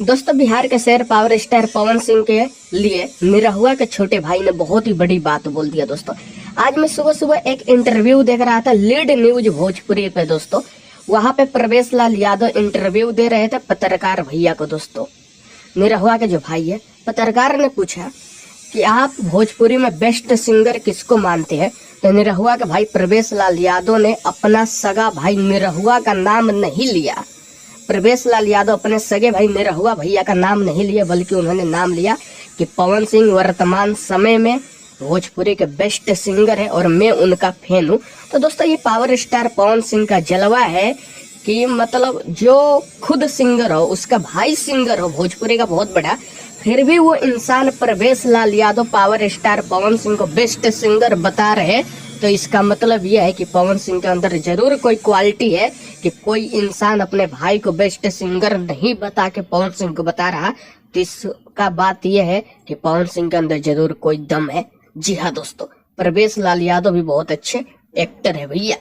दोस्तों, बिहार के शेर पावर स्टार पवन सिंह के लिए निरहुआ के छोटे भाई ने बहुत ही बड़ी बात बोल दिया। दोस्तों, आज मैं सुबह सुबह एक इंटरव्यू देख रहा था लीड न्यूज भोजपुरी पे। दोस्तों, वहां पे प्रवेश लाल यादव इंटरव्यू दे रहे थे पत्रकार भैया को। दोस्तों, निरहुआ के जो भाई है, पत्रकार ने पूछा कि आप भोजपुरी में बेस्ट सिंगर किसको मानते हैं, तो निरहुआ के भाई प्रवेश लाल यादव ने अपना सगा भाई निरहुआ का नाम नहीं लिया। प्रवेश लाल यादव अपने सगे भाई निरहुआ भैया का नाम नहीं लिया, बल्कि उन्होंने नाम लिया कि पवन सिंह वर्तमान समय में भोजपुरी के बेस्ट सिंगर है और मैं उनका फैन हूँ। तो दोस्तों, ये पावर स्टार पवन सिंह का जलवा है कि मतलब जो खुद सिंगर हो, उसका भाई सिंगर हो भोजपुरी का बहुत बड़ा, फिर भी वो इंसान प्रवेश लाल यादव पावर स्टार पवन सिंह को बेस्ट सिंगर बता रहे। तो इसका मतलब यह है कि पवन सिंह के अंदर जरूर कोई क्वालिटी है कि कोई इंसान अपने भाई को बेस्ट सिंगर नहीं बता के पवन सिंह को बता रहा। तो इसका बात यह है कि पवन सिंह के अंदर जरूर कोई दम है। जी हाँ दोस्तों, प्रवेश लाल यादव भी बहुत अच्छे एक्टर है भैया।